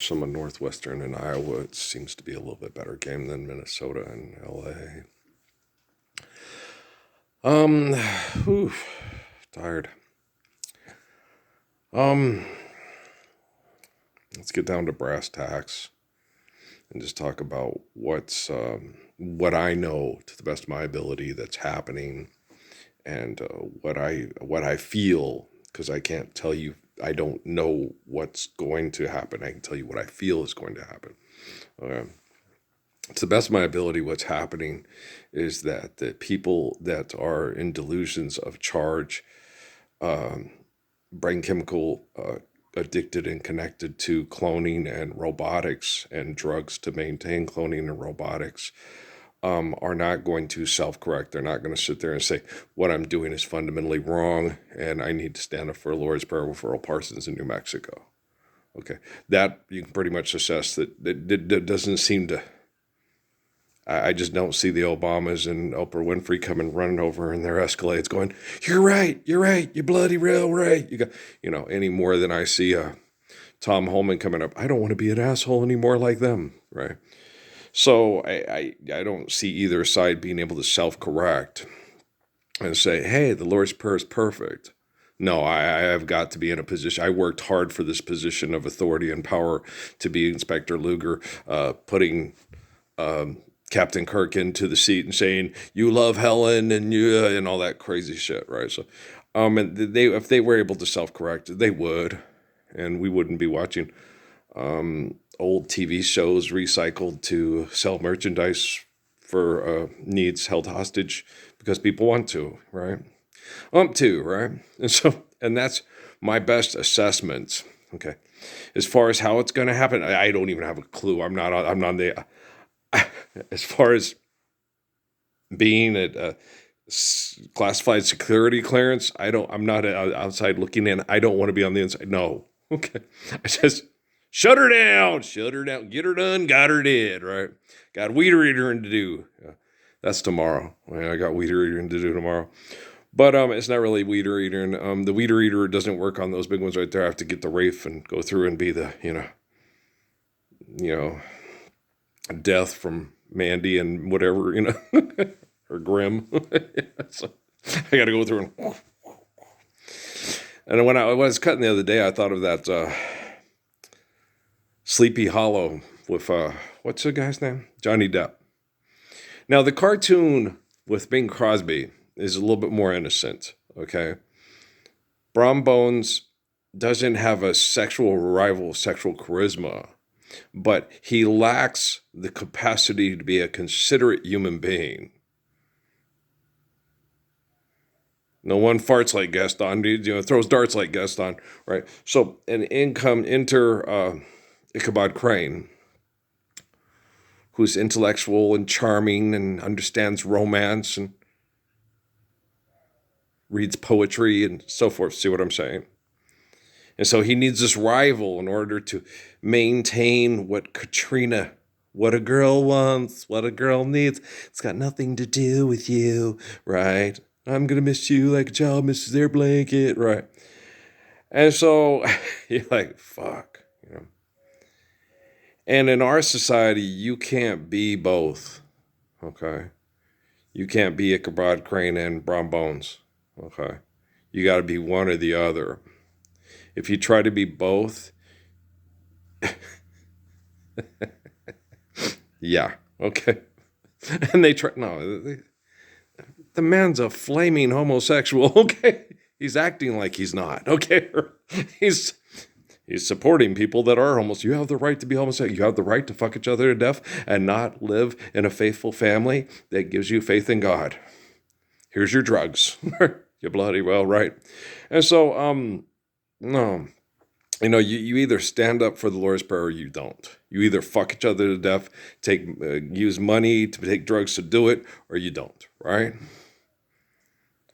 Some of Northwestern and Iowa, it seems to be a little bit better game than Minnesota and LA. Whew, tired. Um, let's get down to brass tacks and just talk about what I know to the best of my ability that's happening, and what I feel, because I can't tell you. I don't know what's going to happen. I can tell you what I feel is going to happen. Okay. To the best of my ability, what's happening is that the people that are in delusions of charge, brain chemical addicted and connected to cloning and robotics and drugs to maintain cloning and robotics, are not going to self-correct. They're not going to sit there and say, what I'm doing is fundamentally wrong and I need to stand up for Lord's Prayer with Earl Parsons in New Mexico. Okay. That you can pretty much assess that it doesn't seem to. I just don't see the Obamas and Oprah Winfrey coming running over in their Escalades going, you're right, you're bloody real right. Any more than I see Tom Holman coming up, I don't want to be an asshole anymore like them, right? So I don't see either side being able to self-correct and say, hey, the Lord's Prayer is perfect. No, I have got to be in a position. I worked hard for this position of authority and power to be Inspector Luger, putting Captain Kirk into the seat and saying, you love Helen and you and all that crazy shit, right? So, and they, if they were able to self-correct, they would, and we wouldn't be watching old TV shows recycled to sell merchandise for needs held hostage because people want to, right? Right? And that's my best assessment. Okay, as far as how it's going to happen, I don't even have a clue. I'm not the. As far as being at a classified security clearance, I'm not outside looking in. I don't want to be on the inside. No. Okay. I just shut her down, get her done, got her dead, right? Got weeder eating to do. Yeah. That's tomorrow. I got weeder eating to do tomorrow. But it's not really weeder eating. The weeder eater doesn't work on those big ones right there. I have to get the Wraith and go through and be the, death from Mandy and whatever, or Grim. So I got to go through and when I was cutting the other day, I thought of that Sleepy Hollow with, what's the guy's name? Johnny Depp. Now, the cartoon with Bing Crosby is a little bit more innocent, okay? Brom Bones doesn't have a sexual charisma, but he lacks the capacity to be a considerate human being. No one farts like Gaston, throws darts like Gaston, right? So, enter Ichabod Crane, who's intellectual and charming and understands romance and reads poetry and so forth. See what I'm saying? And so he needs this rival in order to maintain what a girl wants, what a girl needs. It's got nothing to do with you, right? I'm going to miss you like a child misses their blanket, right? And so you're like, fuck, And in our society, you can't be both, okay? You can't be Ichabod Crane and Brom Bones, okay? You got to be one or the other. If you try to be both, yeah, okay. And they try, no, the man's a flaming homosexual, okay? He's acting like he's not, okay? He's supporting people that are homosexual. You have the right to be homosexual. You have the right to fuck each other to death and not live in a faithful family that gives you faith in God. Here's your drugs. You're bloody well, right? And so, no. You either stand up for the Lord's Prayer or you don't. You either fuck each other to death, use money to take drugs to do it, or you don't, right?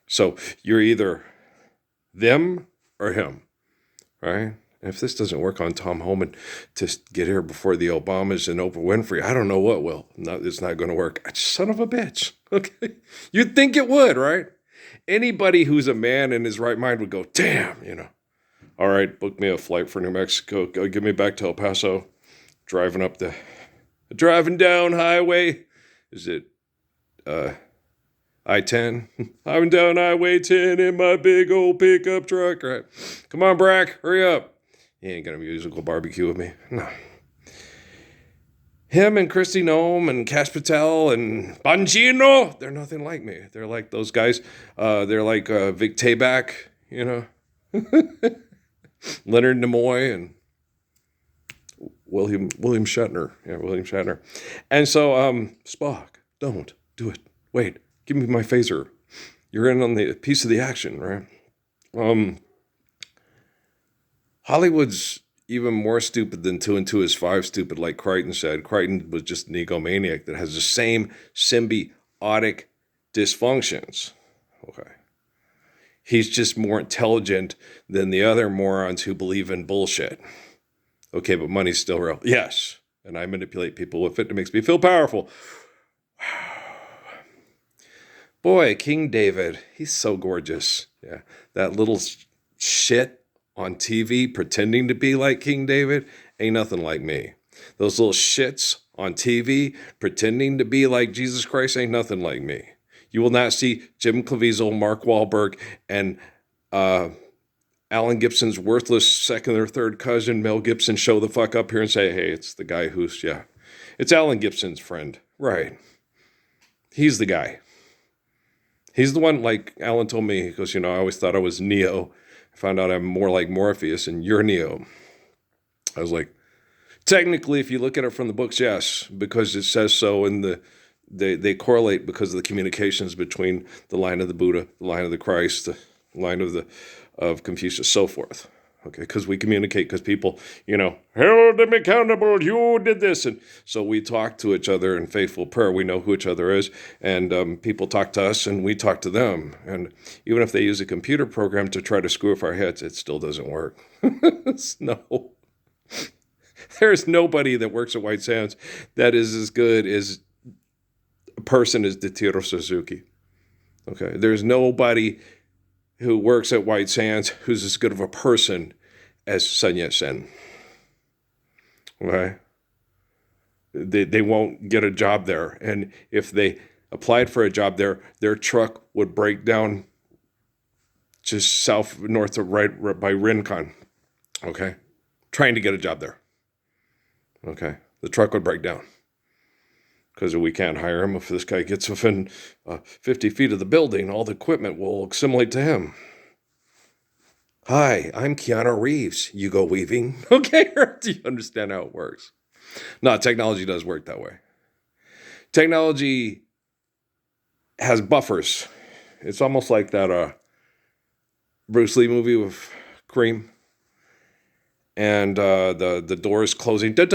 So you're either them or him, right? And if this doesn't work on Tom Homan to get here before the Obamas and Oprah Winfrey, I don't know what will. No, it's not going to work. Son of a bitch, okay? You'd think it would, right? Anybody who's a man in his right mind would go, damn, all right, book me a flight for New Mexico. Go get me back to El Paso. driving down highway. Is it I-10? I'm down Highway 10 in my big old pickup truck. Right? Come on, Brack, hurry up. He ain't gonna musical barbecue with me. No. Him and Christy Nome and Cash Patel and Bongino, they're nothing like me. They're like those guys. They're like Vic Tayback, you know, Leonard Nimoy and William Shatner. Yeah, William Shatner. And so, Spock, don't do it. Wait, give me my phaser. You're in on the piece of the action, right? Hollywood's even more stupid than 2 and 2 is 5 stupid, like Crichton said. Crichton was just an egomaniac that has the same symbiotic dysfunctions. Okay. He's just more intelligent than the other morons who believe in bullshit. Okay, but money's still real. Yes. And I manipulate people with it. It makes me feel powerful. Boy, King David, he's so gorgeous. Yeah. That little shit on TV pretending to be like King David ain't nothing like me. Those little shits on TV pretending to be like Jesus Christ ain't nothing like me. You will not see Jim Caviezel, Mark Wahlberg, and Alan Gibson's worthless second or third cousin, Mel Gibson, show the fuck up here and say, hey, it's the guy who's, yeah. It's Alan Gibson's friend. Right. He's the guy. He's the one, like Alan told me, he goes, I always thought I was Neo. I found out I'm more like Morpheus and you're Neo. I was like, technically, if you look at it from the books, yes, because it says so in they correlate because of the communications between the line of the Buddha, the line of the Christ, the line of Confucius, so forth. Okay, because we communicate, because people, hold them accountable, you did this. And so we talk to each other in faithful prayer. We know who each other is. And people talk to us and we talk to them. And even if they use a computer program to try to screw up our heads, it still doesn't work. No. There's nobody that works at White Sands that is as good as a person as Detiro Suzuki. Okay, there's nobody who works at White Sands who's as good of a person as Sun Yat-sen. Okay? They won't get a job there. And if they applied for a job there, their truck would break down just north of right by Rincon. Okay? Trying to get a job there. Okay? The truck would break down. Because we can't hire him. If this guy gets within 50 feet of the building, all the equipment will assimilate to him. Hi, I'm Keanu Reeves. You go weaving. Okay, do you understand how it works? No, technology does work that way. Technology has buffers. It's almost like that Bruce Lee movie with Cream. And the door is closing. Daft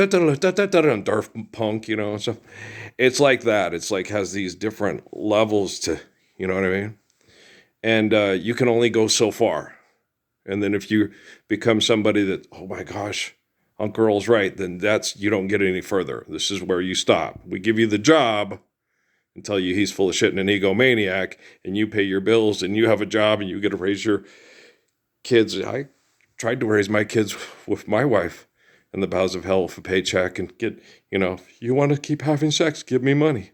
Punk, so it's like that. It's like has these different levels to, you know what I mean? And you can only go so far. And then if you become somebody that, oh my gosh, Uncle Earl's right, then you don't get any further. This is where you stop. We give you the job and tell you he's full of shit and an egomaniac, and you pay your bills and you have a job and you get to raise your kids. I tried to raise my kids with my wife in the bowels of hell with a paycheck and get, if you want to keep having sex, give me money.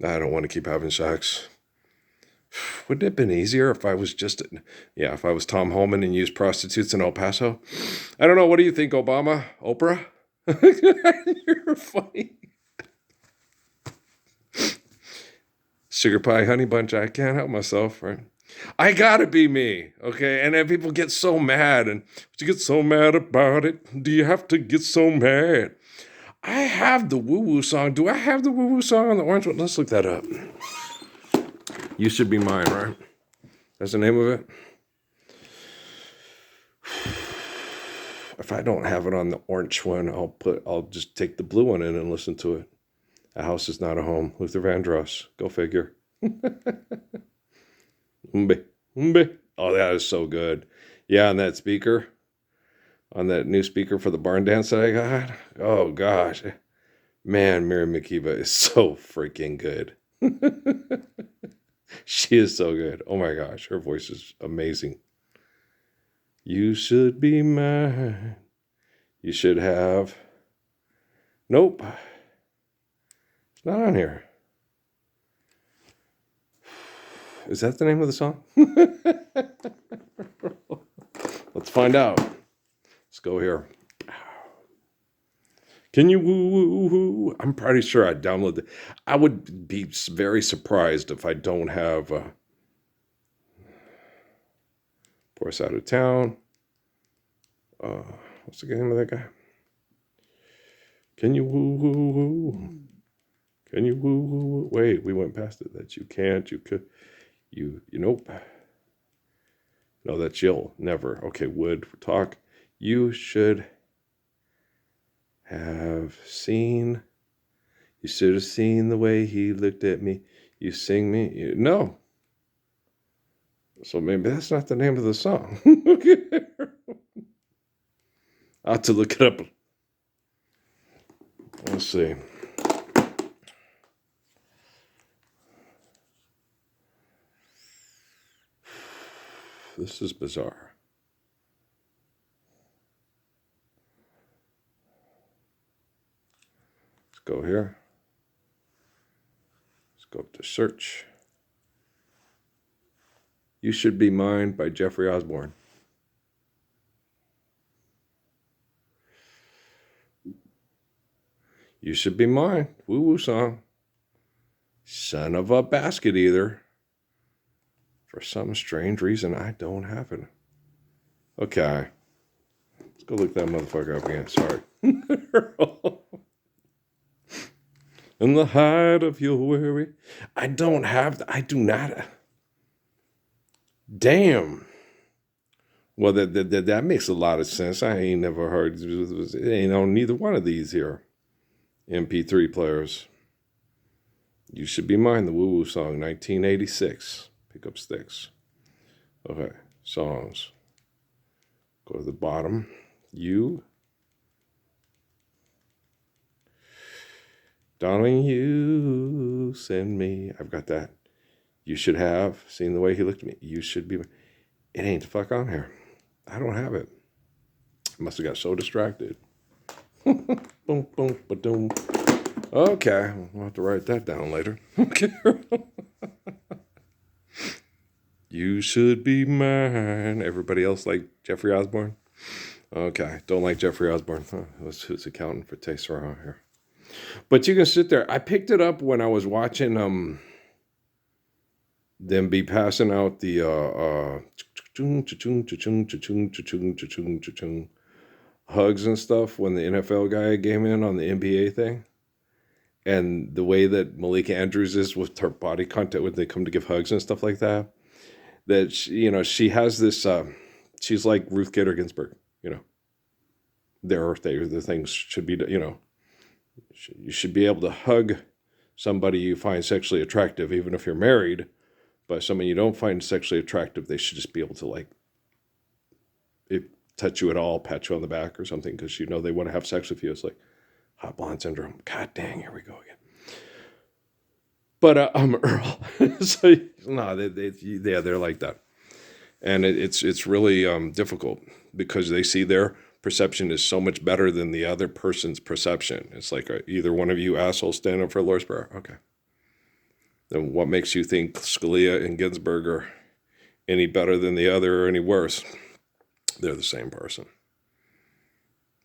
I don't want to keep having sex. Wouldn't it have been easier if I was if I was Tom Holman and used prostitutes in El Paso? I don't know. What do you think, Obama? Oprah? You're funny. Sugar pie, honey bunch, I can't help myself, right? I gotta be me, okay? And then people get so mad, and you get so mad about it. Do you have to get so mad? I have the woo-woo song. Do I have the woo-woo song on the orange one? Let's look that up. You Should Be Mine, right? That's the name of it. If I don't have it on the orange one, I'll just take the blue one in and listen to it. A House Is Not a Home. Luther Vandross. Go figure. Umbe. Oh, that is so good. Yeah, on that speaker. On that new speaker for the barn dance that I got. Oh, gosh. Man, Miriam Makeba is so freaking good. She is so good. Oh, my gosh. Her voice is amazing. You should be mine. You should have Nope. It's not on here. Is that the name of the song? Let's find out. Let's go here. Can you woo woo woo? I'm pretty sure I downloaded it. I would be very surprised if I don't have Pour Us Out of Town. What's the name of that guy? Can you woo woo woo? Can you woo woo woo? Wait, we went past it. That you can't, you could, you nope. No, that's you'll never. Okay, would talk. You should have seen. You should have seen the way he looked at me. You sing me. No. So maybe that's not the name of the song. I'll have to look it up. Let's see. This is bizarre. Let's go here. Let's go to search. You Should Be Mine by Jeffrey Osborne. You Should Be Mine. Woo woo song. Son of a basket either. For some strange reason, I don't have it. Okay. Let's go look that motherfucker up again. Sorry. In the height of your worry. I do not. Damn. Well, that makes a lot of sense. I ain't never heard. It ain't on neither one of these here. MP3 players. You Should Be Mine, the Woo Woo song, 1986. Pick up sticks. Okay, songs. Go to the bottom. You. Darling, you send me. I've got that. You should have seen the way he looked at me. You should be. It ain't the fuck on here. I don't have it. I must have got so distracted. Boom, boom, ba-doom. Okay, we'll have to write that down later. Okay. You should be mine. Everybody else like Jeffrey Osborne? Okay, don't like Jeffrey Osborne. Who's accounting for taste around here? But you can sit there. I picked it up when I was watching them be passing out the hugs and stuff when the NFL guy came in on the NBA thing. And the way that Malika Andrews is with her body contact when they come to give hugs and stuff like that. That she has this. She's like Ruth Bader Ginsburg. The things should be. You should be able to hug somebody you find sexually attractive, even if you're married. But someone you don't find sexually attractive, they should just be able to touch you at all, pat you on the back or something, because they want to have sex with you. It's like hot blonde syndrome. God dang, here we go again. But Earl. So no, they're like that, and it's really difficult because they see their perception is so much better than the other person's perception. It's like either one of you assholes stand up for Lois Brewer. Okay. Then what makes you think Scalia and Ginsburg are any better than the other or any worse? They're the same person.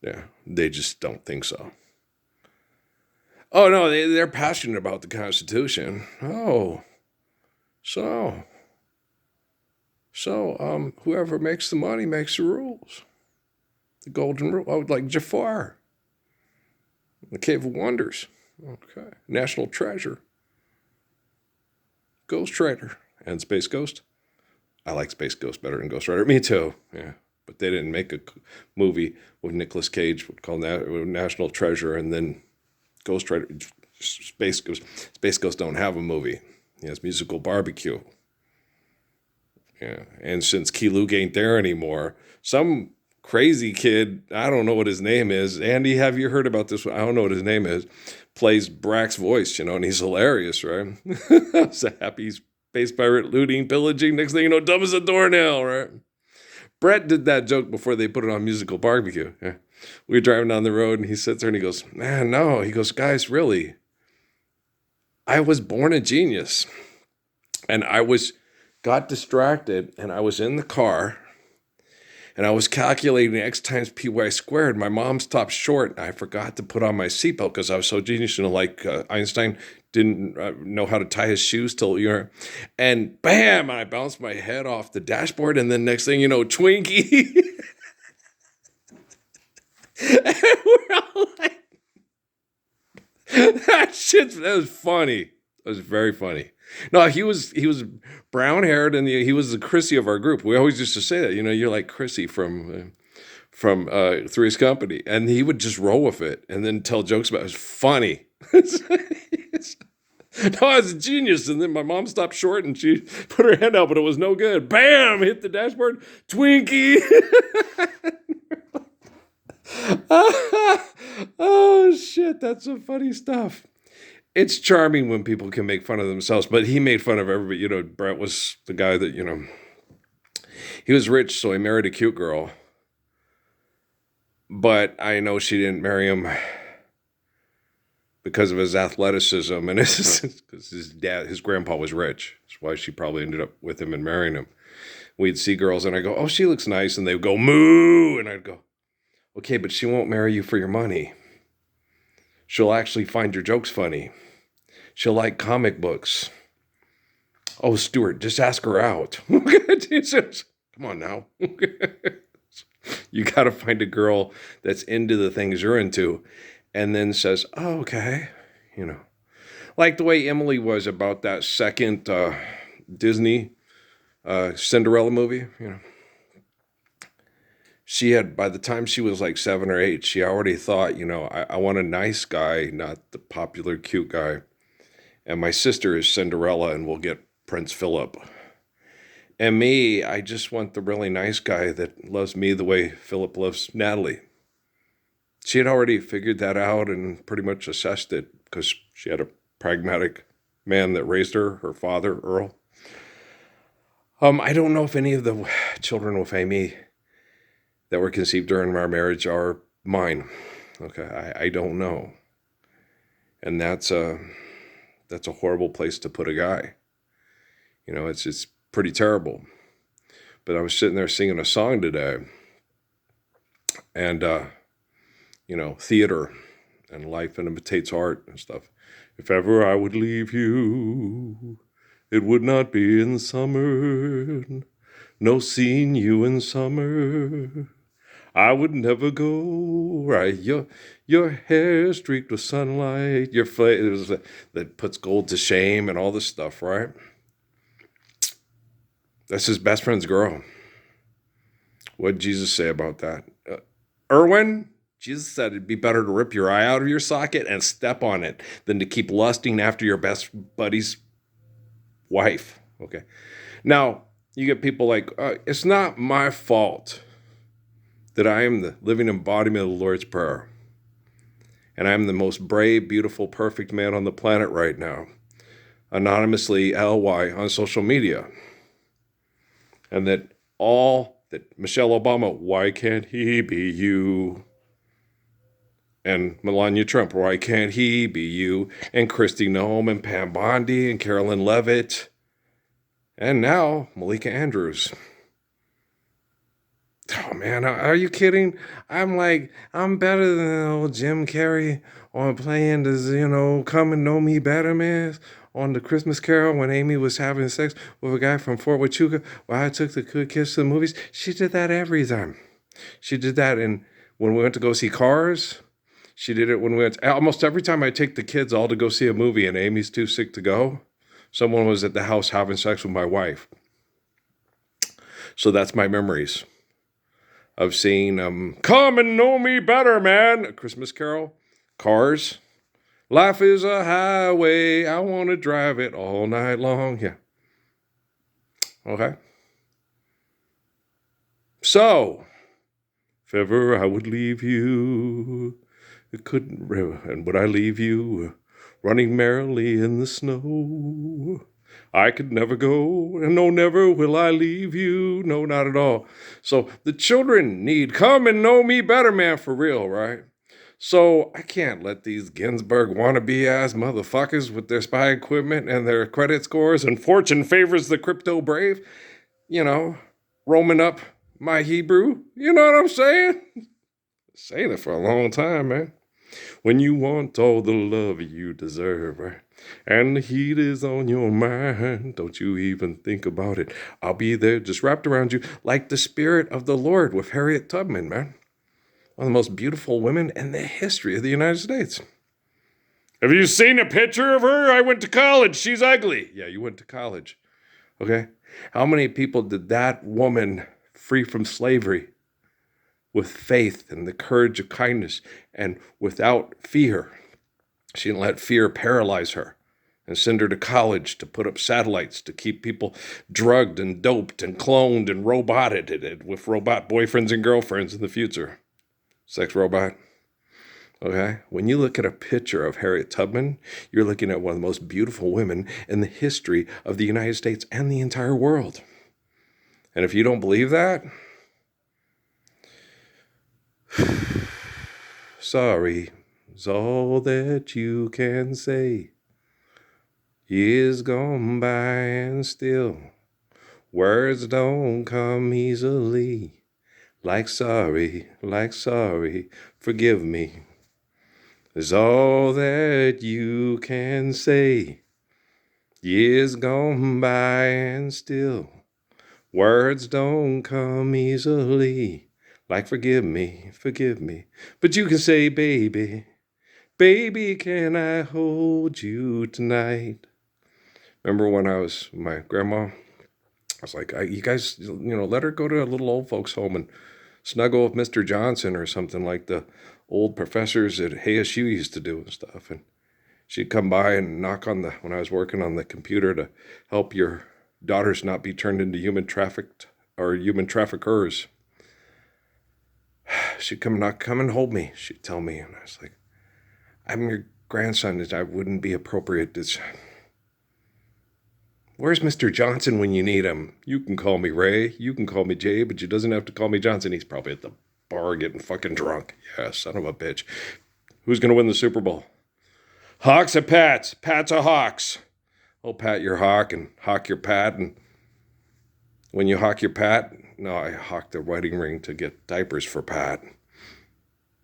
Yeah, they just don't think so. Oh, no, they're passionate about the Constitution. Oh, so whoever makes the money makes the rules. The golden rule. Oh, like Jafar. The Cave of Wonders. Okay. National Treasure. Ghost Rider. And Space Ghost. I like Space Ghost better than Ghost Rider. Me too. Yeah. But they didn't make a movie with Nicolas Cage called National Treasure and then Ghost Rider. Space Ghost don't have a movie. He has Musical Barbecue. Yeah. And since Key Luke ain't there anymore, some crazy kid, I don't know what his name is. Andy, have you heard about this one? I don't know what his name is. Plays Brack's voice, and he's hilarious, right? It's a happy space pirate looting, pillaging. Next thing you know, dumb as a doornail, right? Brett did that joke before they put it on Musical Barbecue. Yeah. We were driving down the road, and he sits there and he goes, man, no. He goes, guys, really, I was born a genius. And got distracted, and I was in the car, and I was calculating X times PY squared. My mom stopped short, and I forgot to put on my seatbelt because I was so genius. Like Einstein didn't know how to tie his shoes till and bam, I bounced my head off the dashboard, and then next thing you know, Twinkie. And we're all like, that was funny. That was very funny. No, he was brown haired, and he was the Chrissy of our group. We always used to say that, you're like Chrissy from Three's Company, and he would just roll with it and then tell jokes about it. It was funny. No, I was a genius, and then my mom stopped short, and she put her hand out, but it was no good. Bam! Hit the dashboard. Twinkie. Oh shit, that's some funny stuff. It's charming when people can make fun of themselves, but he made fun of everybody. Brett was the guy that, he was rich, so he married a cute girl. But I know she didn't marry him because of his athleticism, and because his grandpa was rich. That's why she probably ended up with him and marrying him. We'd see girls, and I go, oh, she looks nice, and they would go, moo, and I'd go, okay, but she won't marry you for your money. She'll actually find your jokes funny. She'll like comic books. Oh, Stuart, just ask her out. Come on now. You got to find a girl that's into the things you're into and then says, oh, okay. Like the way Emily was about that second Disney Cinderella movie. She had, by the time she was like 7 or 8, she already thought, I want a nice guy, not the popular cute guy. And my sister is Cinderella, and we'll get Prince Philip. And me, I just want the really nice guy that loves me the way Philip loves Natalie. She had already figured that out and pretty much assessed it because she had a pragmatic man that raised her father, Earl. I don't know if any of the children with Amy that were conceived during our marriage are mine. Okay, I don't know. And that's a horrible place to put a guy. It's pretty terrible. But I was sitting there singing a song today, and theater and life imitates art and stuff. If ever I would leave you, it would not be in summer. No seeing you in summer. I would never go right. Your hair streaked with sunlight. Your face that puts gold to shame and all this stuff, right? That's his best friend's girl. What did Jesus say about that? Erwin, Jesus said it'd be better to rip your eye out of your socket and step on it than to keep lusting after your best buddy's wife. Okay. Now, you get people like, it's not my fault that I am the living embodiment of the Lord's Prayer. And I'm the most brave, beautiful, perfect man on the planet right now. Anonymously LY on social media. And that Michelle Obama, why can't he be you? And Melania Trump, why can't he be you? And Kristi Noem and Pam Bondi and Carolyn Levitt. And now Malika Andrews. Oh, man, are you kidding? I'm better than old Jim Carrey on playing this, Come and Know Me Better, man, on the Christmas Carol when Amy was having sex with a guy from Fort Huachuca while I took the good kids to the movies. She did that every time. She did that when we went to go see Cars. She did it when we went, almost every time I take the kids all to go see a movie and Amy's too sick to go, someone was at the house having sex with my wife. So that's my memories of seeing Come and Know Me Better, man, A Christmas Carol, Cars, Life is a Highway, I want to drive it all night long. Yeah. Okay. So, if ever I would leave you, and would I leave you running merrily in the snow? I could never go, and no, never will I leave you. No, not at all. So the children need come and know me better, man, for real, right? So I can't let these Ginsburg wannabe ass motherfuckers with their spy equipment and their credit scores and fortune favors the crypto brave, you know, roaming up my Hebrew. You know what I'm saying? Saying it for a long time, man. When you want all the love you deserve, right? And the heat is on your mind, don't you even think about it. I'll be there just wrapped around you like the Spirit of the Lord with Harriet Tubman, man. One of the most beautiful women in the history of the United States. Have you seen a picture of her? I went to college. She's ugly. Yeah, you went to college. Okay? How many people did that woman free from slavery with faith and the courage of kindness and without fear? She didn't let fear paralyze her and send her to college to put up satellites to keep people drugged and doped and cloned and roboted with robot boyfriends and girlfriends in the future. Sex robot. Okay? When you look at a picture of Harriet Tubman, you're looking at one of the most beautiful women in the history of the United States and the entire world. And if you don't believe that, sorry, is all that you can say. Years gone by and still words don't come easily. Like sorry, forgive me, is all that you can say. Years gone by and still words don't come easily. Like forgive me, but you can say baby, baby, can I hold you tonight? Remember when I was with my grandma? I was like, you guys, let her go to a little old folks home and snuggle with Mr. Johnson or something like the old professors at ASU used to do and stuff. And she'd come by and knock on when I was working on the computer to help your daughters not be turned into human traffickers. She'd come and hold me. She'd tell me, and I was like, I'm your grandson. I wouldn't be appropriate. Where's Mr. Johnson when you need him? You can call me Ray. You can call me Jay, but you doesn't have to call me Johnson. He's probably at the bar getting fucking drunk. Yeah, son of a bitch. Who's going to win the Super Bowl? Hawks or Pats? Pats or Hawks? Oh, pat your hawk and hawk your pat. And when you hawk your pat, no, I hawked the wedding ring to get diapers for Pat.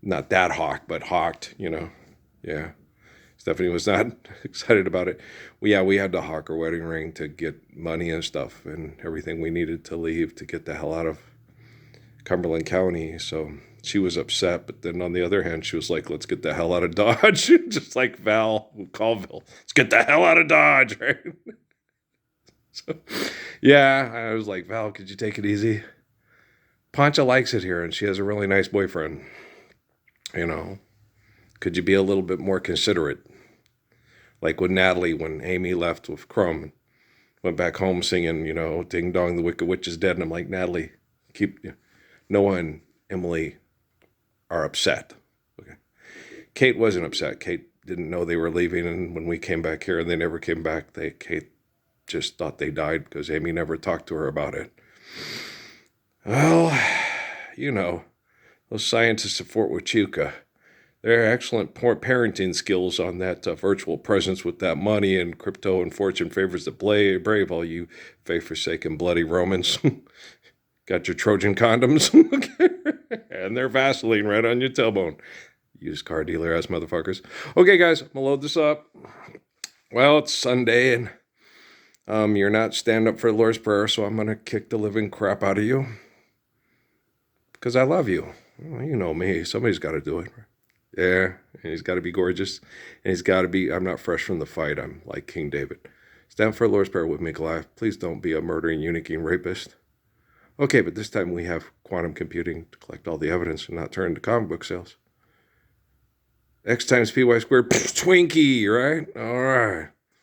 Not that hawk, but hawked, Yeah. Stephanie was not excited about it. We had to hawk her wedding ring to get money and stuff and everything we needed to leave to get the hell out of Cumberland County. So she was upset, but then on the other hand, she was like, let's get the hell out of Dodge. Just like Val Colville. Let's get the hell out of Dodge, right? So, yeah, I was like, Val, could you take it easy? Pancha likes it here, and she has a really nice boyfriend. Could you be a little bit more considerate? Like with Natalie, when Amy left with Crumb and went back home singing, Ding Dong, the Wicked Witch is dead. And I'm like, Natalie, Noah and Emily are upset. Okay. Kate wasn't upset. Kate didn't know they were leaving. And when we came back here and they never came back, Kate just thought they died because Amy never talked to her about it. Well, those scientists at Fort Huachuca, they're excellent parenting skills on that virtual presence with that money and crypto and fortune favors the brave, all you faith-forsaken bloody Romans. Got your Trojan condoms? And they're Vaseline right on your tailbone. Used car dealer ass motherfuckers. Okay, guys, I'm going to load this up. Well, it's Sunday, and you're not standing up for the Lord's Prayer, so I'm going to kick the living crap out of you. Because I love you. Well, you know me. Somebody's got to do it. Yeah, and he's got to be gorgeous, and he's got to be, I'm not fresh from the fight, I'm like King David. Stand for the Lord's Prayer with me, Goliath. Please don't be a murdering, eunuching rapist. Okay, but this time we have quantum computing to collect all the evidence and not turn into comic book sales. X times PY squared, Twinkie, right? All right.